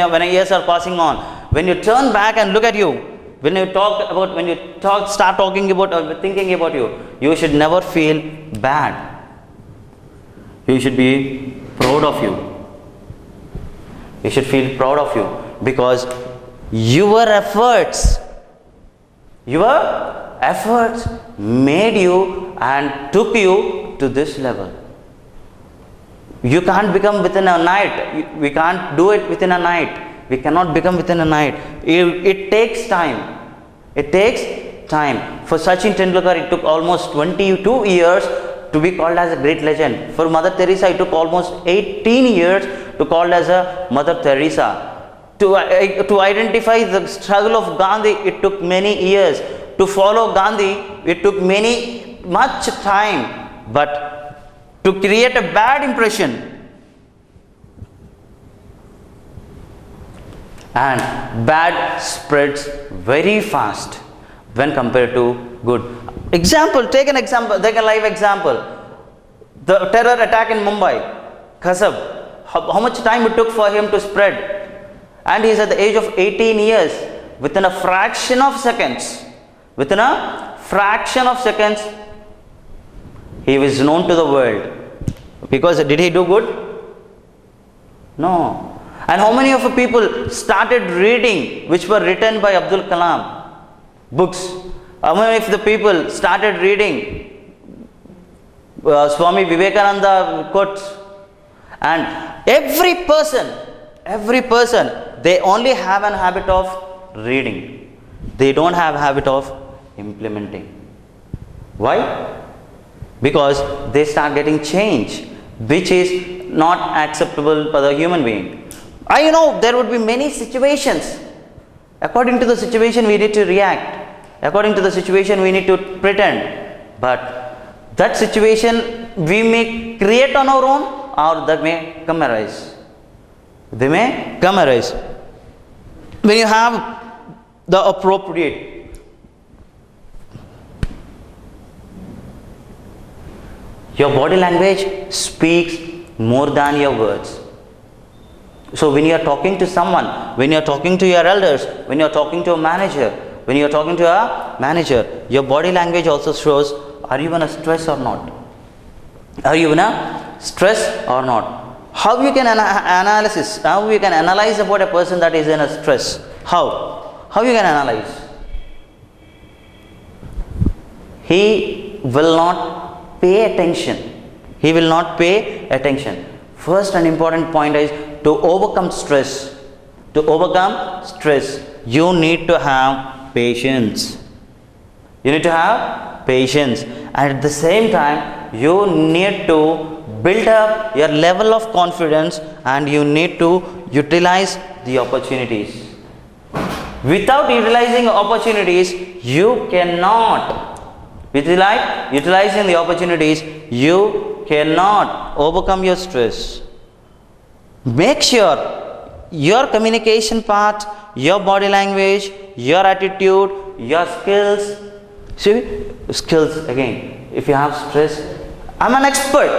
when years are passing on, when you turn back and look at you, when you start talking about or thinking about you, you should never feel bad. You should be proud of you. You should feel proud of you, because your efforts made you and took you to this level. You can't become within a night. We can't do it within a night. We cannot become within a night. It takes time. It takes time. For Sachin Tendulkar, it took almost 22 years to be called as a great legend. For Mother Teresa, it took almost 18 years to called as a Mother Teresa. To identify the struggle of Gandhi, it took many years. To follow Gandhi, it took much time. But to create a bad impression, and bad spreads very fast when compared to good. Take a live example. The terror attack in Mumbai, Khasab, how much time it took for him to spread, and he is at the age of 18 years. Within a fraction of seconds, he was known to the world. Because did he do good? No. And how many of the people started reading which were written by Abdul Kalam books? How many of the people started reading Swami Vivekananda quotes? And every person, they only have an habit of reading. They don't have a habit of implementing. Why? Because they start getting change, which is not acceptable for the human being. I know there would be many situations. According to the situation, we need to react. According to the situation, we need to pretend. But that situation we may create on our own, or that may come arise. They may come arise. When you have the appropriate, your body language speaks more than your words. So when you are talking to someone, when you are talking to your elders, when you are talking to a manager, your body language also shows, are you in a stress or not? Are you in a stress or not? How you can analyze about a person that is in a stress? How you can analyze? He will not pay attention. First and important point is, to overcome stress, you need to have patience. And at the same time, you need to build up your level of confidence, and you need to utilize the opportunities. Without utilizing opportunities, you cannot. Utilizing the opportunities, you cannot overcome your stress. Make sure your communication part, your body language, your attitude, your skills. See, skills again. If you have stress, I'm an expert.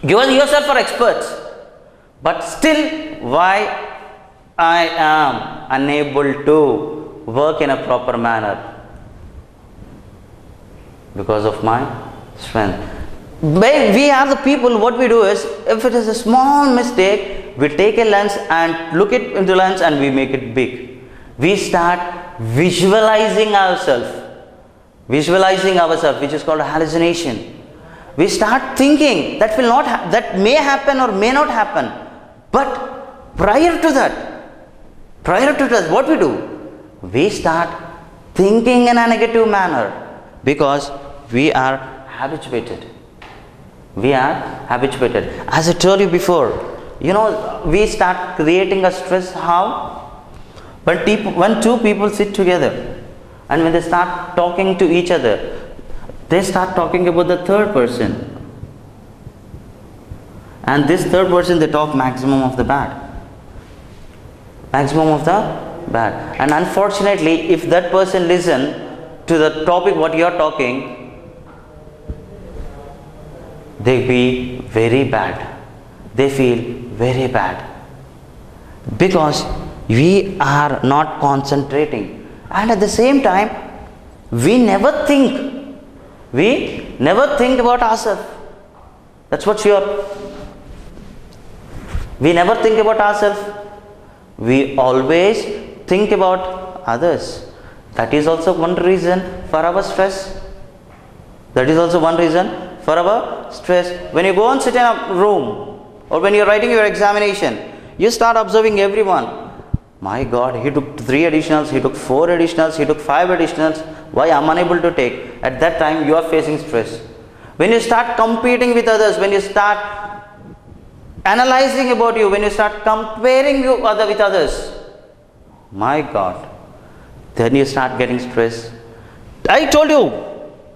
You yourself are experts. But still, why I am unable to work in a proper manner? Because of my strength. We are the people, what we do is, if it is a small mistake, we take a lens and look it into lens and we make it big. We start visualizing ourselves, which is called a hallucination. We start thinking that may happen or may not happen. But prior to that, what we do? We start thinking in a negative manner, because we are habituated. As I told you before, we start creating a stress. How? When two people sit together, and when they start talking to each other, they start talking about the third person. And this third person, they talk maximum of the bad. And unfortunately, if that person listen to the topic what you are talking, they be very bad. They feel very bad. because we are not concentrating, and at the same time we never think about ourselves. That's what sure. We never think about ourselves. We always think about others. That is also one reason for our stress. When you go and sit in a room, or when you are writing your examination, you start observing everyone. My God, he took 3 additionals, he took 4 additionals, he took 5 additionals. Why I am unable to take? At that time you are facing stress. When you start competing with others, when you start analyzing about you, when you start comparing you with others, my God, then you start getting stress. I told you,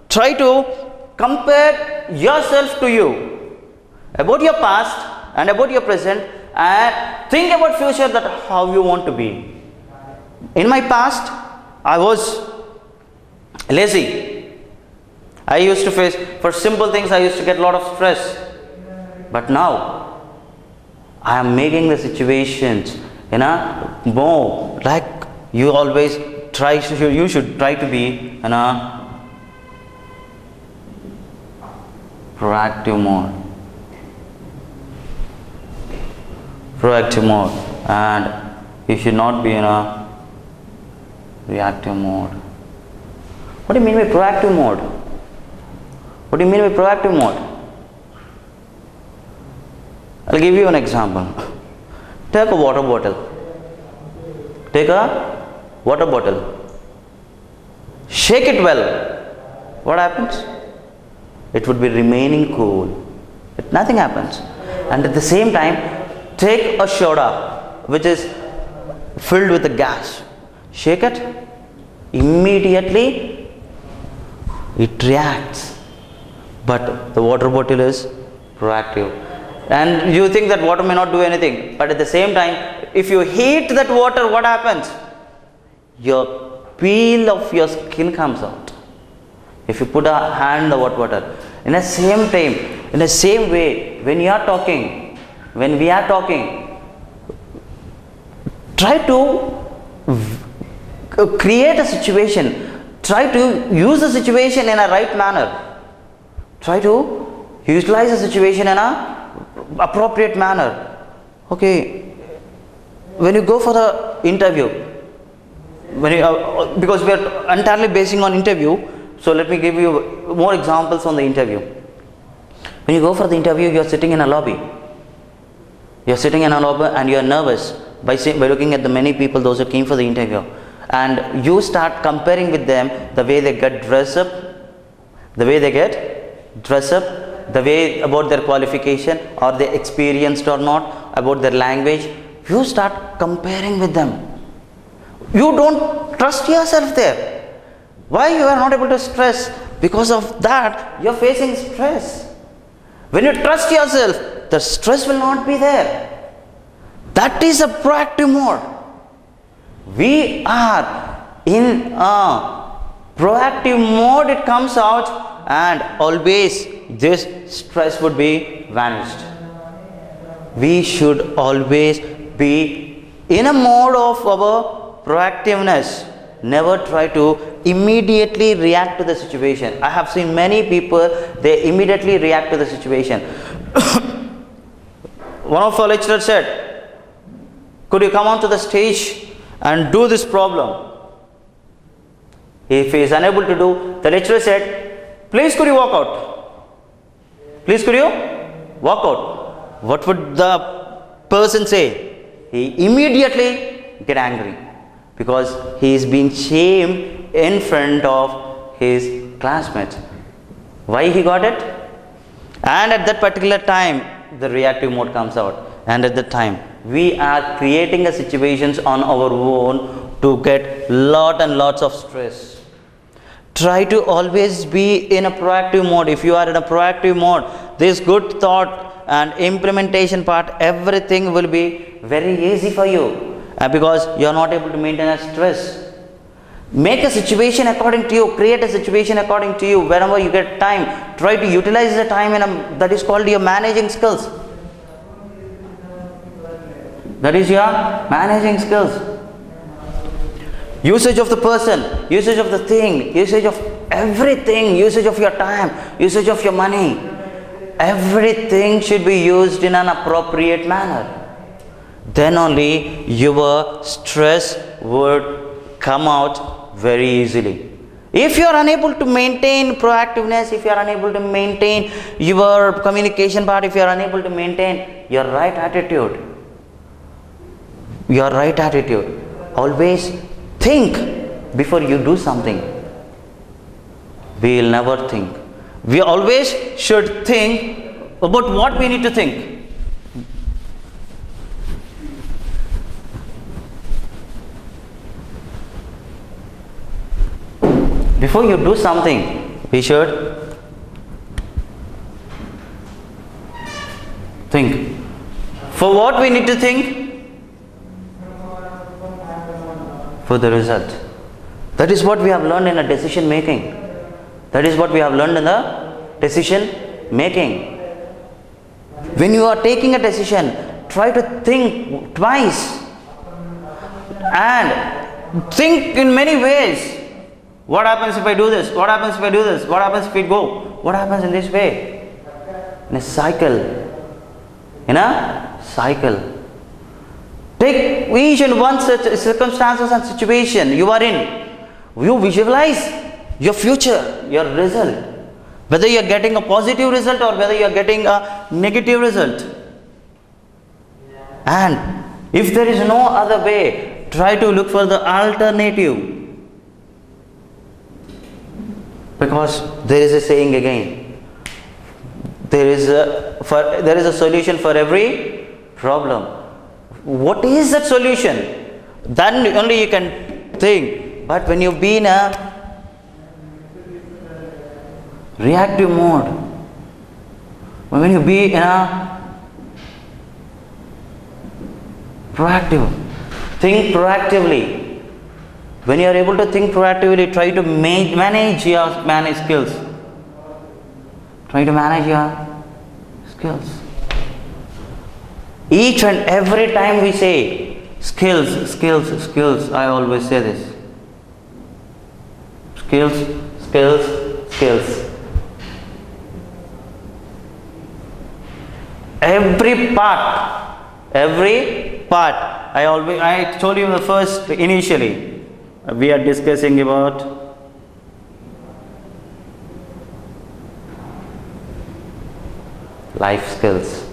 try to compare yourself to you, about your past and about your present, and think about future, that how you want to be. In my past, I was lazy. I used to face, for simple things I used to get a lot of stress. But now I am making the situations more like you always try to, you should try to be in a proactive mode, and you should not be in a reactive mode. What do you mean by proactive mode? I'll give you an example. Take a water bottle. Shake it well. What happens? It would be remaining cool. Nothing happens. And at the same time, take a soda which is filled with the gas. Shake it. Immediately it reacts. But the water bottle is proactive. And you think that water may not do anything. But at the same time, if you heat that water, what happens? Your peel of your skin comes out. If you put a hand in the hot water. In the same time, in the same way, when we are talking, try to create a situation. Try to use the situation in a right manner. Try to utilize the situation in a appropriate manner. Okay, when you go for the interview, because we are entirely basing on interview, so let me give you more examples on the interview. When you go for the interview, you are sitting in a lobby. And you are nervous by looking at the many people, those who came for the interview, and you start comparing with them the way they get dressed up, the way about their qualification, or they experienced or not, about their language. You start comparing with them. You don't trust yourself there. Why you are not able to stress? Because of that you are facing stress. When you trust yourself, the stress will not be there. That is a proactive mode. We are in a proactive mode, it comes out, and always this stress would be vanished. We should always be in a mode of our proactiveness. Never try to immediately react to the situation. I have seen many people, they immediately react to the situation. One of our lecturers said, could you come onto the stage and do this problem? If he is unable to do, the lecturer said, please could you walk out? What would the person say? He immediately get angry, because he is being shamed in front of his classmates. Why he got it? And at that particular time, the reactive mode comes out. And at that time, we are creating a situations on our own to get lot and lots of stress. Try to always be in a proactive mode. If you are in a proactive mode, this good thought and implementation part, everything will be very easy for you, because you are not able to maintain a stress. Make a situation according to you, create a situation according to you. Whenever you get time, try to utilize the time that is called your managing skills. That is your managing skills. Usage of the person, usage of the thing, usage of everything, usage of your time, usage of your money. Everything should be used in an appropriate manner. Then only your stress would come out very easily. If you are unable to maintain proactiveness, if you are unable to maintain your communication part, if you are unable to maintain your right attitude, always think before you do something. We will never think. We always should think about what we need to think. Before you do something, we should think. For what we need to think? For the result. That is what we have learned in a decision making. That is what we have learned in the decision making. When you are taking a decision, try to think twice and think in many ways. What happens if I do this? What happens if I do this? What happens if we go? What happens in this way? In a cycle. In a cycle. Take each and one such circumstances and situation you are in. You visualize your future, your result. Whether you are getting a positive result or whether you are getting a negative result. And if there is no other way, try to look for the alternative. Because there is a saying again, there is a solution for every problem. What is that solution? Then only you can think. But when you be in a reactive mode, when you be in a proactive, think proactively. When you are able to think proactively, try to manage your skills. Try to manage your skills. Each and every time we say skills, skills, skills, I always say this. Skills, skills, skills. Every part, I told you the first initially. We are discussing about life skills.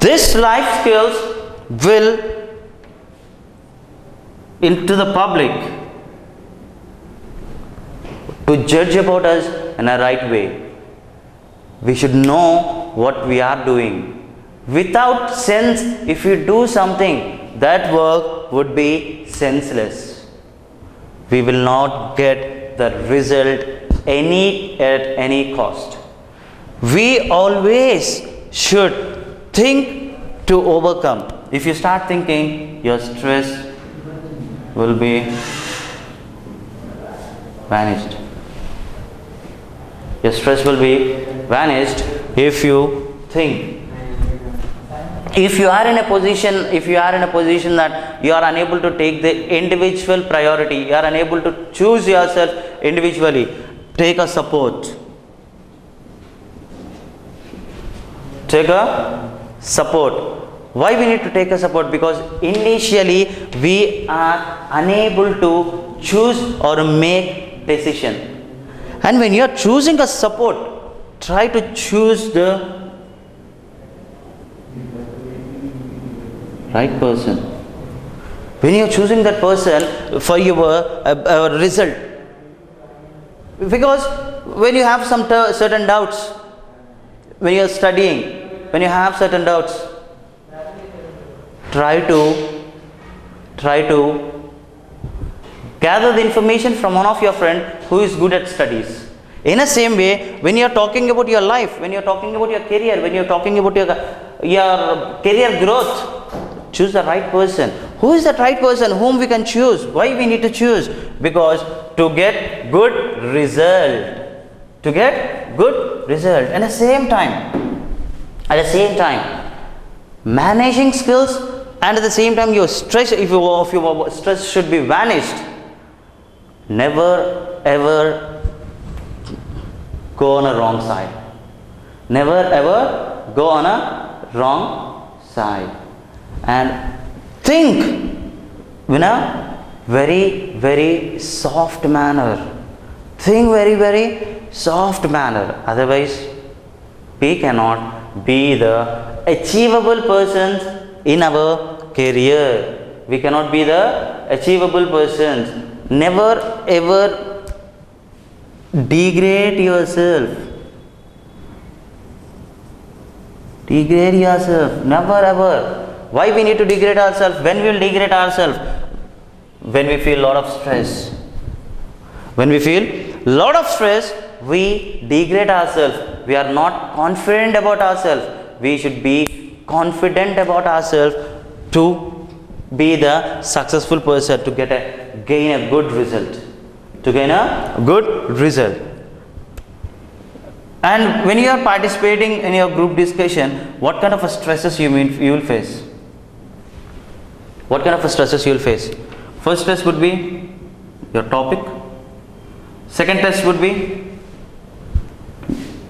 This life skills will into the public to judge about us in a right way. We should know what we are doing. Without sense, if you do something, that work would be senseless. We will not get the result at any cost. We always should think to overcome. If you start thinking, your stress will be vanished. Your stress will be vanished if you think. If you are in a position that you are unable to take the individual priority, you are unable to choose yourself individually, take a support. Take a support. Why we need to take a support? Because initially we are unable to choose or make decision. And when you are choosing a support, try to choose the right person. When you are choosing that person for your result, because when you have some certain doubts, when you are studying, when you have certain doubts, try to gather the information from one of your friend who is good at studies. In the same way, when you are talking about your life, when you are talking about your career, when you are talking about your career growth, choose the right person. Who is that right person whom we can choose? Why we need to choose? Because to get good result. To get good result. At the same time, managing skills, and at the same time your stress, if your stress should be vanished. Never ever go on a wrong side. Never ever go on a wrong side. And think in a very, very soft manner. Think very, very soft manner. Otherwise, we cannot be the achievable persons in our career. We cannot be the achievable persons. Never ever degrade yourself. Degrade yourself. Never ever. Why we need to degrade ourselves? When we will degrade ourselves? When we feel a lot of stress. When we feel a lot of stress, we degrade ourselves. We are not confident about ourselves. We should be confident about ourselves to be the successful person, to gain a good result. To gain a good result. And when you are participating in your group discussion, what kind of stresses you will face? What kind of stresses you will face? First stress would be your topic. Second test would be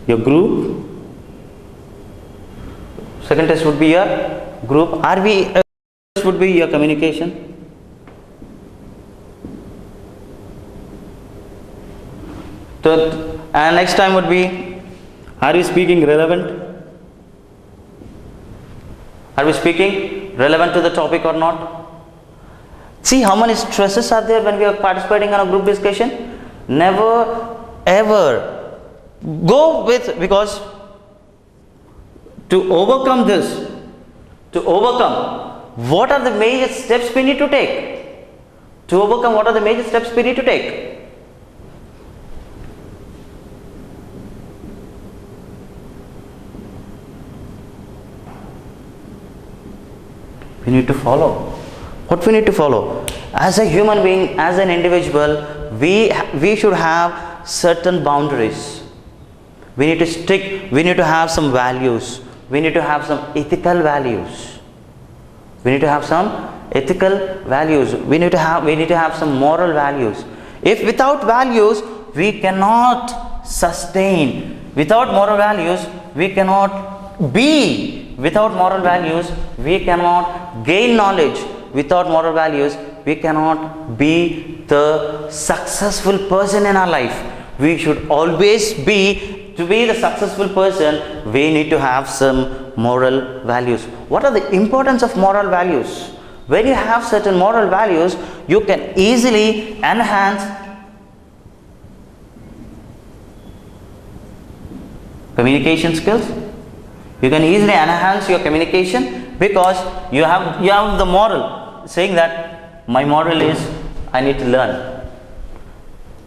your group. Second test would be your group. RV would be your communication. Third, and next time would be, are you speaking relevant? Are we speaking relevant to the topic or not? See how many stresses are there when we are participating in a group discussion. Never ever go with, because to overcome this, what are the major steps we need to take? To overcome, what are the major steps we need to take? We need to follow. What we need to follow? As a human being, as an individual, we should have certain boundaries. We need to stick, we need to have some values. We need to have some ethical values. We need to have some ethical values. We need to have some moral values. If without values, we cannot sustain. Without moral values, we cannot be. Without moral values, we cannot gain knowledge. Without moral values, we cannot be the successful person in our life. We should always be, to be the successful person, we need to have some moral values. What are the importance of moral values? When you have certain moral values, you can easily enhance communication skills. You can easily enhance your communication because you have the moral, saying that my moral is I need to learn.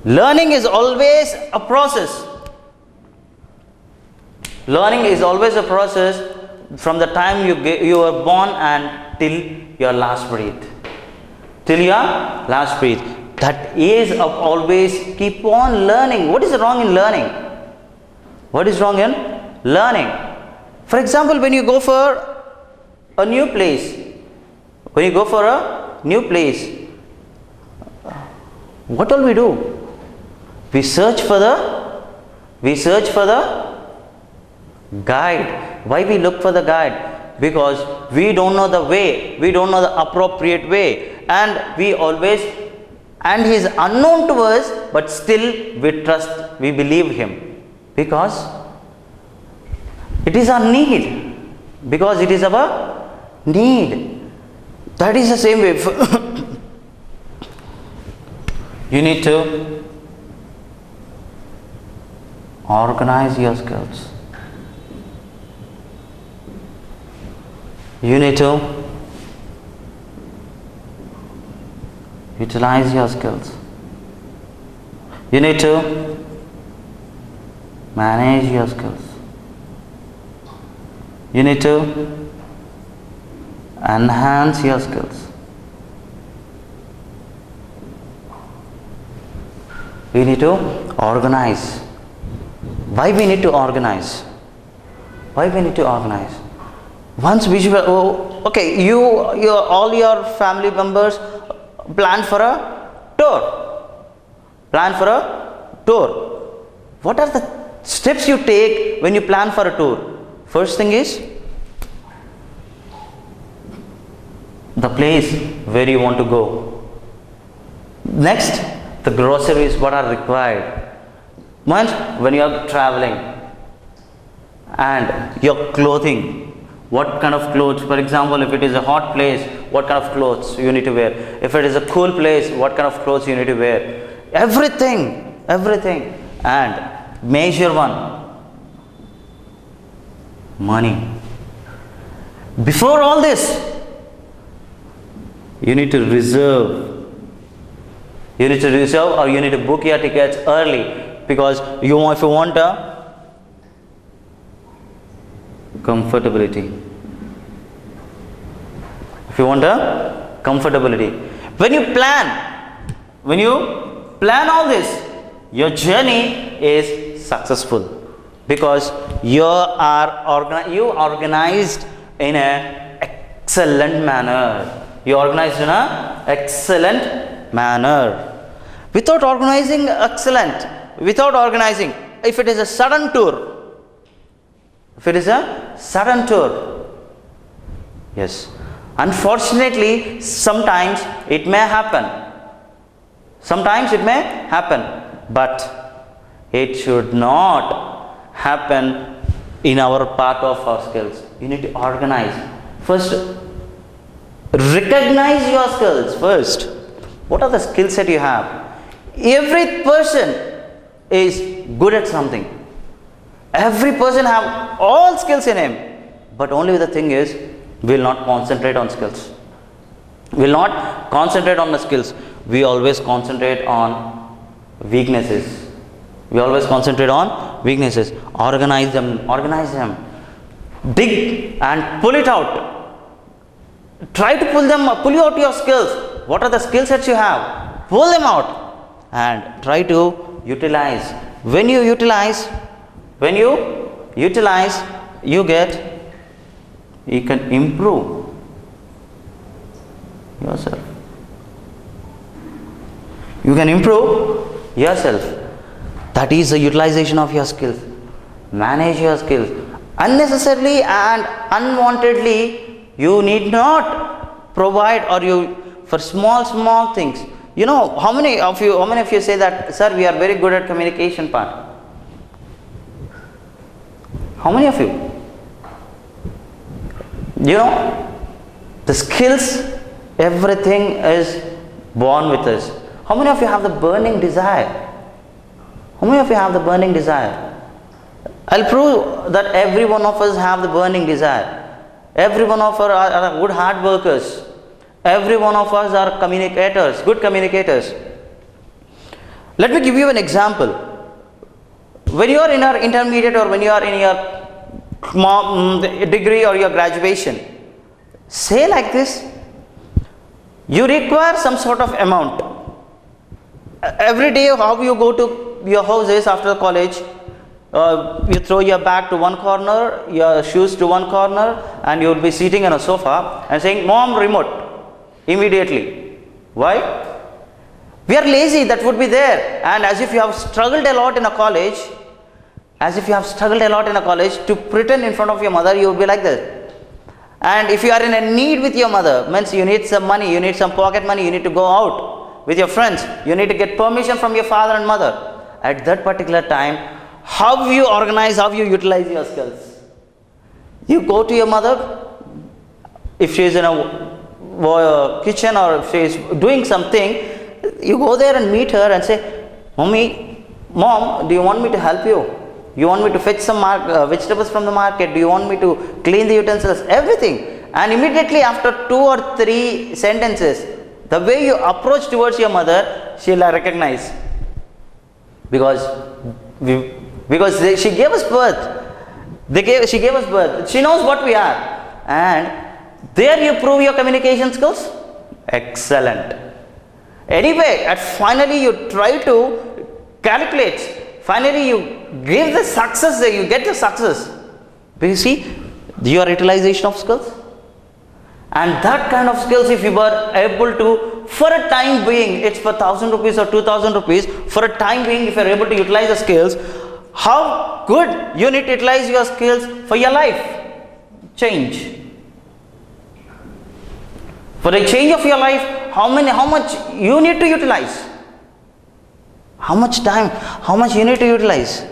Learning is always a process. Learning is always a process from the time you were born and till your last breath. Till your last breath. That is always keep on learning. What is wrong in learning? What is wrong in learning? For example, when you go for a new place, what all we do? We search for the guide. Why we look for the guide? Because we don't know the way, we don't know the appropriate way, and he is unknown to us, but still we trust, we believe him, because it is our need. Because it is our need. That is the same way. You need to organize your skills. You need to utilize your skills. You need to manage your skills. You need to enhance your skills. We need to organize. Why we need to organize? Why we need to organize? Once visual, oh, okay, all your family members plan for a tour. Plan for a tour. What are the steps you take when you plan for a tour? First thing is the place where you want to go. Next, the groceries, what are required. Once, when you are traveling, and your clothing, what kind of clothes, for example, if it is a hot place, what kind of clothes you need to wear. If it is a cool place, what kind of clothes you need to wear. Everything. And major one, money. Before all this, you need to reserve. You need to reserve, or you need to book your tickets early, because if you want a comfortability. If you want a comfortability. When you plan all this, your journey is successful, because you organized in an excellent manner. You organized in an excellent manner. Without organizing, if it is a sudden tour, yes, unfortunately, sometimes it may happen, but it should not happen in our part of our skills. You need to organize. First, recognize your skills first. What are the skill set you have? Every person is good at something. Every person have all skills in him, but only the thing is, we will not concentrate on skills. We will not concentrate on the skills. We always concentrate on weaknesses. Organize them. Dig and pull it out. Try to pull out your skills. What are the skill sets you have? Pull them out and try to utilize. When you utilize, you can improve yourself. That is the utilization of your skills. Manage your skills. Unnecessarily and unwantedly, you need not provide for small things. You know, how many of you say that, sir, we are very good at communication part? How many of you? You know, the skills, everything is born with us. How many of you have the burning desire? I'll prove that every one of us have the burning desire. Every one of us are good hard workers. Every one of us are communicators, good communicators. Let me give you an example. When you are in your intermediate, or when you are in your degree or your graduation, say like this: you require some sort of amount. Every day, how you go to your houses after college, you throw your bag to one corner, your shoes to one corner, and you will be sitting on a sofa and saying, "Mom, remote," immediately. Why? We are lazy. That would be there. And as if you have struggled a lot in a college, to pretend in front of your mother, you will be like this. And if you are in a need with your mother, means you need some money, you need some pocket money, you need to go out with your friends, you need to get permission from your father and mother. At that particular time, how you organize, how you utilize your skills? You go to your mother, if she is in a kitchen, or if she is doing something, you go there and meet her and say, Mom, do you want me to help you? You want me to fetch some vegetables from the market? Do you want me to clean the utensils? Everything. And immediately after 2 or 3 sentences, the way you approach towards your mother, she will recognize. Because she gave us birth. She gave us birth. She knows what we are. And there you prove your communication skills. Excellent. Anyway, finally you try to calculate. Finally you give the success, you get the success. But you see, your utilization of skills. And that kind of skills, if you were able to, for a time being, it's for 1,000 rupees or 2,000 rupees, for a time being, if you are able to utilize the skills, how good you need to utilize your skills for your life change. For the change of your life, how much you need to utilize? How much time, how much you need to utilize?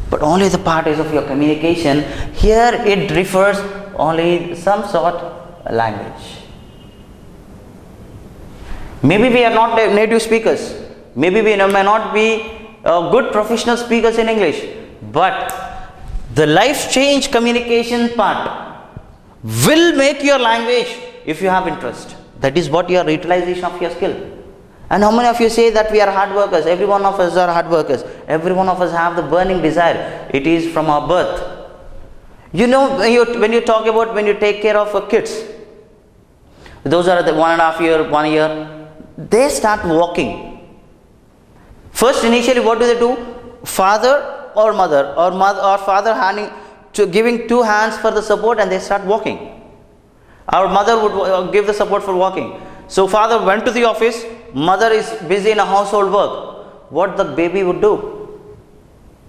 But only the part is of your communication. Here it refers only some sort of language. Maybe we are not native speakers. Maybe we may not be good professional speakers in English. But the life change communication part will make your language if you have interest. That is what your utilization of your skill. And how many of you say that we are hard workers? Every one of us are hard workers. Every one of us have the burning desire. It is from our birth. You know, when you talk about when you take care of kids, those are the 1.5 year, 1 year, they start walking. First, initially, what do? Father or mother or father giving 2 hands for the support, and they start walking. Our mother would give the support for walking. So father went to the office, mother is busy in a household work. What the baby would do?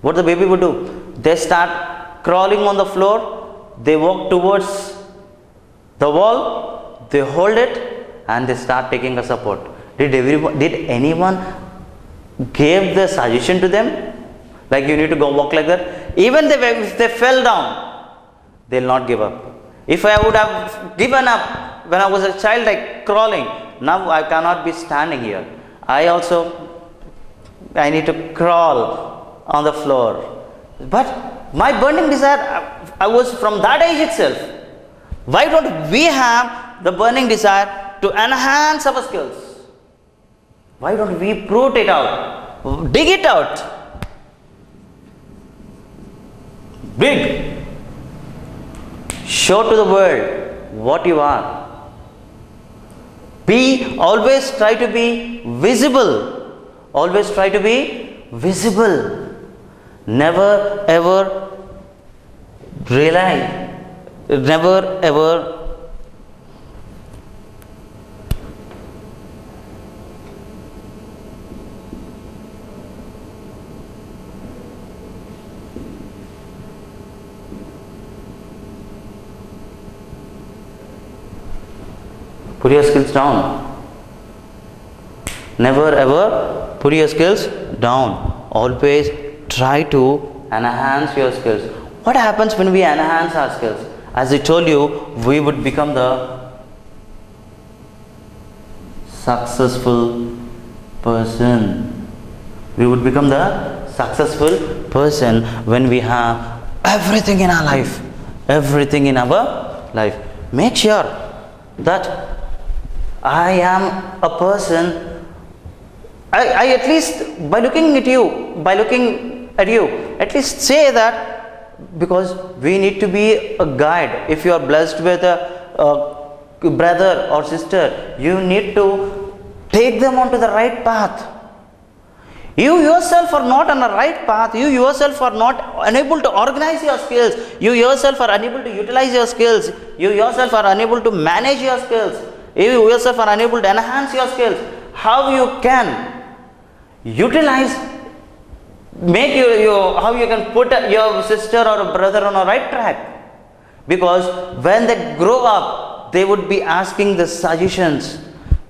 What the baby would do? They start crawling on the floor, they walk towards the wall, they hold it, and they start taking a support. Did anyone give the suggestion to them? Like you need to go walk like that? Even if they fell down, they will not give up. If I would have given up when I was a child, like crawling, now I cannot be standing here. I need to crawl on the floor. But my burning desire, I was from that age itself. Why don't we have the burning desire to enhance our skills? Why don't we root it out? Dig it out. Dig. Show to the world what you are. Always try to be visible. Always try to be visible. Never ever realize. Never ever put your skills down. Never ever put your skills down. Always try to enhance your skills. What happens when we enhance our skills? As I told you, we would become the successful person. We would become the successful person when we have everything in our life. Everything in our life. Make sure that I am a person, I at least by looking at you, at least say that, because we need to be a guide. If you are blessed with a brother or sister, you need to take them onto the right path. You yourself are not on the right path. You yourself are not unable to organize your skills. You yourself are unable to utilize your skills. You yourself are unable to manage your skills. You yourself are unable to enhance your skills. How you can utilize, how you can put your sister or a brother on a right track? Because when they grow up, they would be asking the suggestions.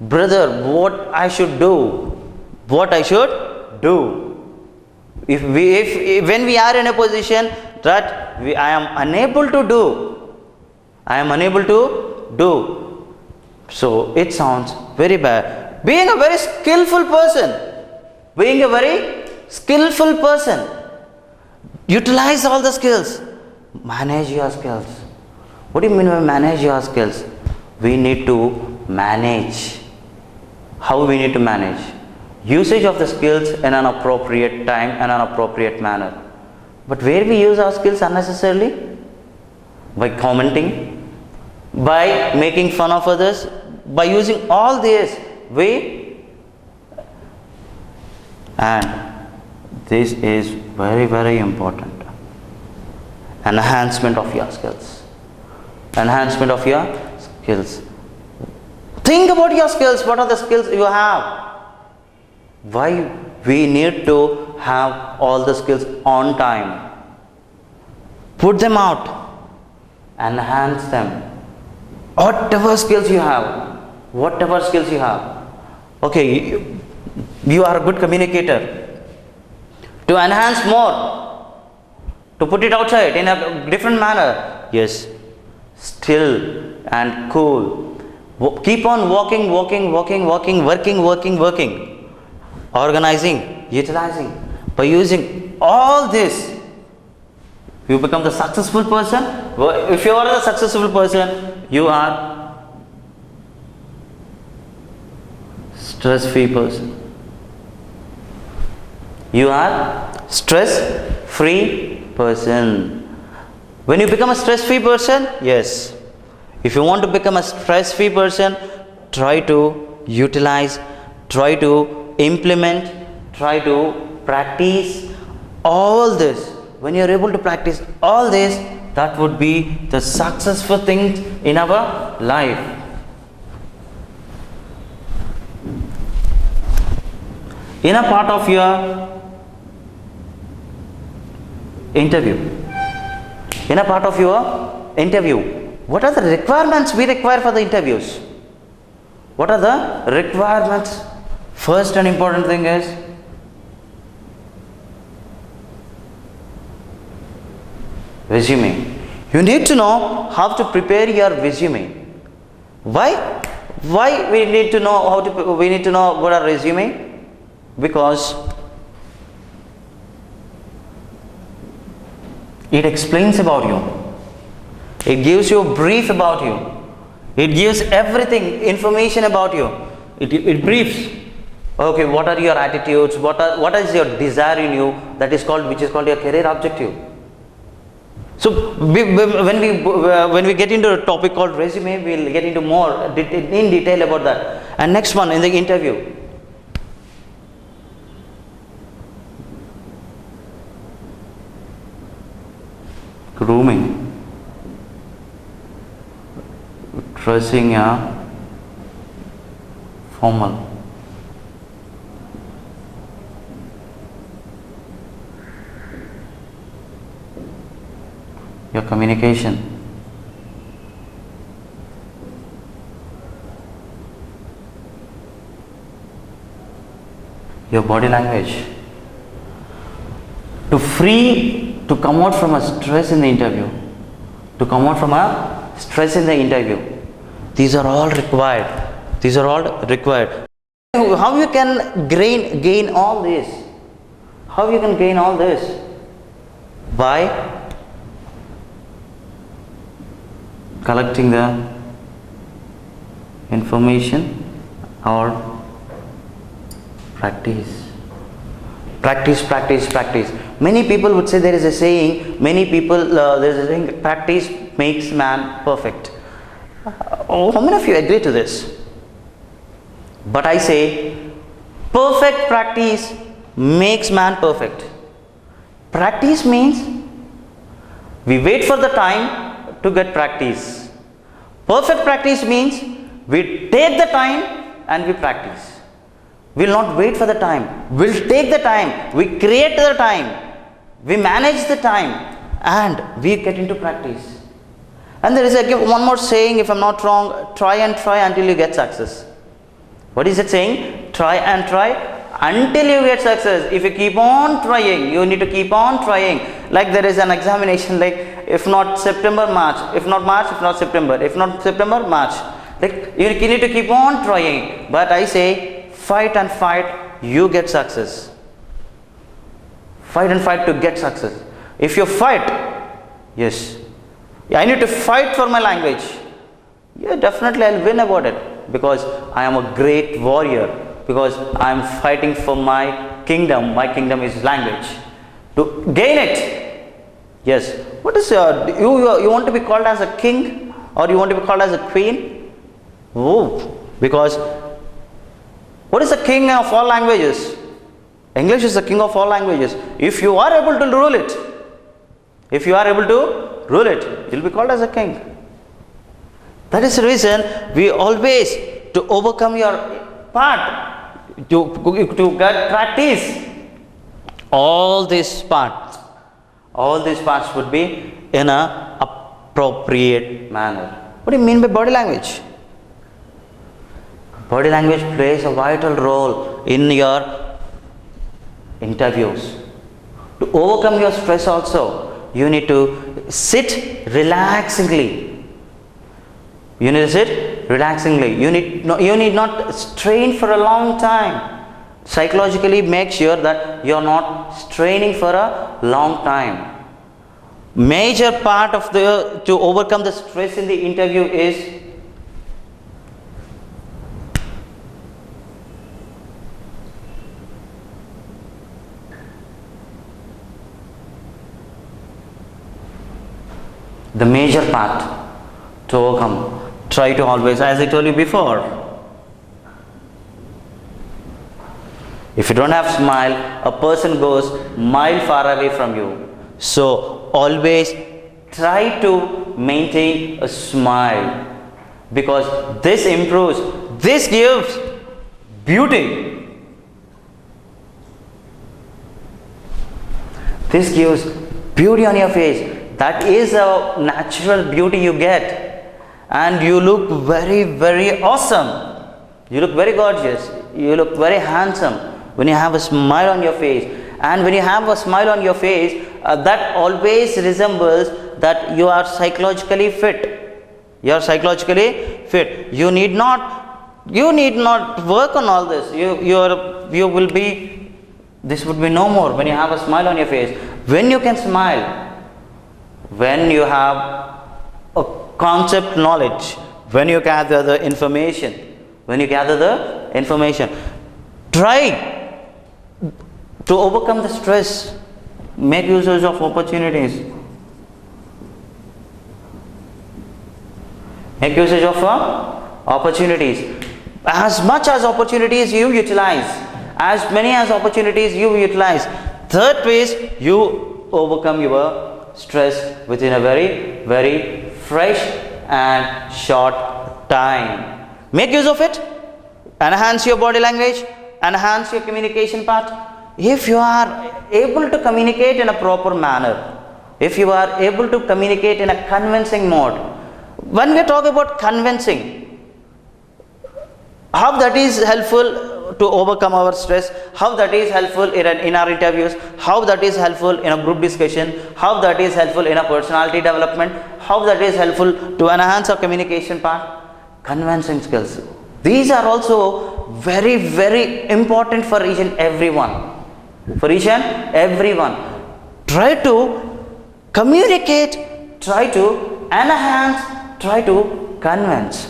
Brother, what I should do? What I should do? When we are in a position that I am unable to do, so it sounds very bad. Being a very skillful person, utilize all the skills, manage your skills. What do you mean by manage your skills? We need to manage. How we need to manage? Usage of the skills in an appropriate time and an appropriate manner. But where we use our skills unnecessarily? By commenting, by making fun of others, by using all this, and this is very, very important. Enhancement of your skills. Enhancement of your skills. Think about your skills. What are the skills you have? Why we need to have all the skills on time? Put them out. Enhance them. Whatever skills you have. Whatever skills you have. Okay, you are a good communicator. To enhance more. To put it outside in a different manner. Yes. Still and cool. Keep on working. Organizing, utilizing. By using all this, you become the successful person. If you are the successful person, you are stress-free person. You are stress-free person. When you become a stress-free person, yes. If you want to become a stress-free person, try to utilize, try to implement, try to practice all this. When you are able to practice all this, that would be the successful thing in our life. In a part of your interview, what are the requirements we require for the interviews? What are the requirements? First and important thing is resume. You need to know how to prepare your resume. Why we need to know about our resume? Because it explains about you. It gives you a brief about you. It gives everything, information about you. It briefs. Okay, what are your attitudes? What is your desire in you? Which is called your career objective. So when we get into a topic called resume, we will get into more in detail about that. And next one in the interview. Grooming. Dressing formal. Your communication. Your body language. To come out from a stress in the interview. These are all required. How you can gain all this? How you can gain all this? By collecting the information or practice. Many people would say there is a saying, practice makes man perfect. How many of you agree to this? But I say, perfect practice makes man perfect. Practice means we wait for the time to get practice. Perfect practice means we take the time and we practice. We will not wait for the time. We will take the time. We create the time. We manage the time and we get into practice. And there is one more saying, if I am not wrong, try and try until you get success. What is it saying? Try and try until you get success. If you keep on trying, you need to keep on trying. Like there is an examination, like if not September, March. If not March, if not September. If not September, March. Like you need to keep on trying. But I say, fight and fight, you get success. Fight and fight to get success. If you fight, yes, I need to fight for my language. Yeah, definitely I'll win about it because I am a great warrior, because I am fighting for my kingdom. My kingdom is language. To gain it, yes. What is you want to be called as a king or you want to be called as a queen? Oh, because what is the king of all languages? English is the king of all languages. If you are able to rule it, If you are able to rule it, you will be called as a king. That is the reason we always, to overcome your part, to get practice all these parts. All these parts would be in a appropriate manner. What do you mean by body language? Body language plays a vital role in your interviews. To overcome your stress also, you need to sit relaxingly. You need to sit relaxingly. You need not strain for a long time. Psychologically make sure that you are not straining for a long time. Major part of to overcome the stress in the interview is the major part to overcome. Try to always, as I told you before, if you don't have smile, a person goes mile far away from you. So always try to maintain a smile, because this improves, this gives beauty. This gives beauty on your face. That is a natural beauty you get. And you look very, very awesome. You look very gorgeous. You look very handsome when you have a smile on your face. And when you have a smile on your face, that always resembles that you are psychologically fit. You are psychologically fit. You need not work on all this. You will be, this would be no more when you have a smile on your face. When you can smile, when you have a concept knowledge, when you gather the information, try to overcome the stress. Make usage of opportunities. Make usage of opportunities. As much as opportunities you utilize, as many as opportunities you utilize, that ways you overcome your stress within a very, very fresh and short time. Make use of it. Enhance your body language. Enhance your communication part. If you are able to communicate in a proper manner, if you are able to communicate in a convincing mode, when we talk about convincing, how that is helpful to overcome our stress, how that is helpful in our interviews, how that is helpful in a group discussion, how that is helpful in a personality development, how that is helpful to enhance our communication part. Convincing skills. These are also very, very important for each and everyone. Try to communicate, try to enhance, try to convince.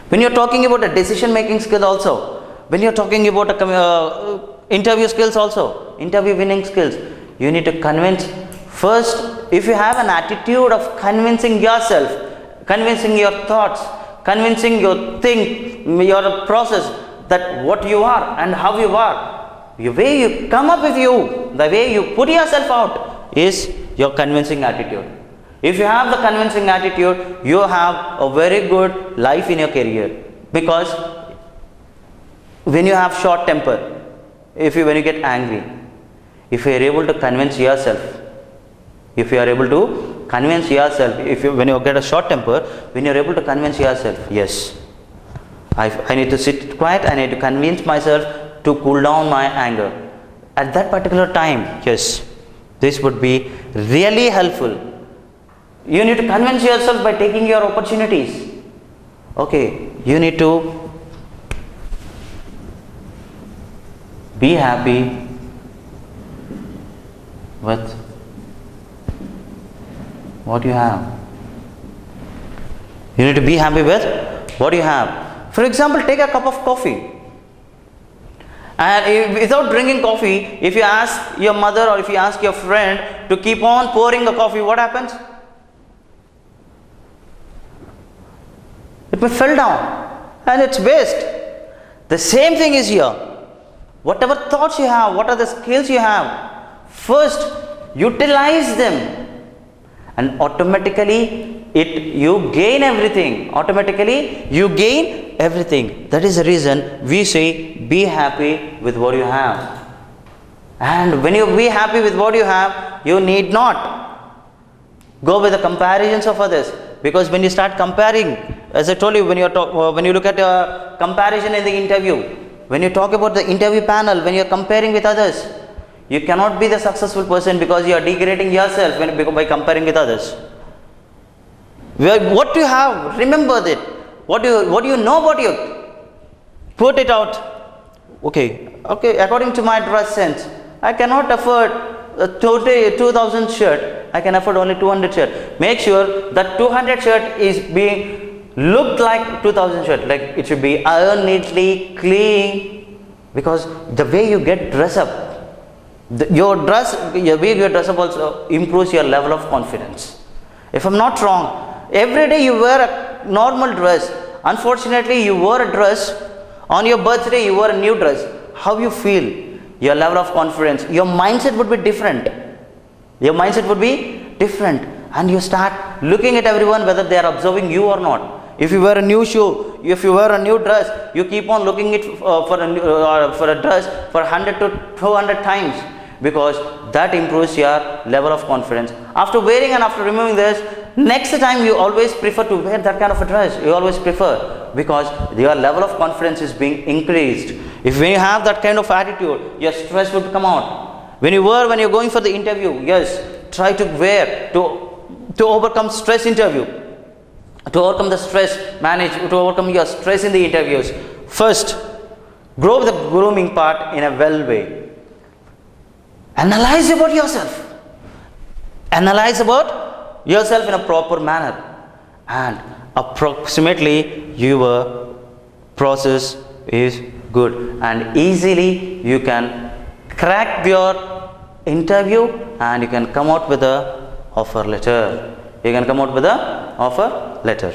When you are talking about a decision making skill also, when you are talking about interview skills also, interview winning skills, you need to convince. First, if you have an attitude of convincing yourself, convincing your thoughts, convincing your your process, that what you are and how you are, the way you come up with the way you put yourself out is your convincing attitude. If you have the convincing attitude, you have a very good life in your career. Because when you have short temper, when you get angry, if you are able to convince yourself, when you get a short temper, when you are able to convince yourself, yes, I need to sit quiet, I need to convince myself to cool down my anger. At that particular time, yes, this would be really helpful. You need to convince yourself by taking your opportunities. Okay, you need to be happy with what you have. You need to be happy with what you have. For example, take a cup of coffee. And without drinking coffee, if you ask your mother or if you ask your friend to keep on pouring the coffee, what happens? It may fall down and it's waste. The same thing is here. Whatever thoughts you have, what are the skills you have, first Utilize them, and automatically you gain everything. Automatically you gain everything. That is the reason we say be happy with what you have. And when you be happy with what you have, you need not go with the comparisons of others. Because when you start comparing, as I told you, when you look at a comparison in the interview, when you talk about the interview panel, when you are comparing with others, you cannot be the successful person because you are degrading yourself by comparing with others. What you have, remember that. What do you know about you? Put it out. Okay, according to my dress sense, I cannot afford a 2000 shirt. I can afford only 200 shirt. Make sure that 200 shirt is being looked like 2000 shirt. Like it should be ironed neatly, clean. Because the way you get dressed up, your way you dress up also improves your level of confidence. If I'm not wrong, every day you wear a normal dress. Unfortunately, you wore a dress. On your birthday, you wore a new dress. How you feel? Your level of confidence, your mindset would be different. Your mindset would be different, and you start looking at everyone whether they are observing you or not. If you wear a new shoe, if you wear a new dress, you keep on looking it for a dress for 100 to 200 times, because that improves your level of confidence. After wearing and after removing this, next time you always prefer to wear that kind of a dress. You always prefer, because your level of confidence is being increased. When you have that kind of attitude, your stress would come out. When you're going for the interview, yes, try to wear to overcome stress interview, to overcome the stress, to overcome your stress in the interviews. First, grow the grooming part in a well way. Analyze about yourself. Analyze about yourself in a proper manner, and approximately your process is good, and easily you can crack your interview and you can come out with a offer letter. You can come out with a offer letter.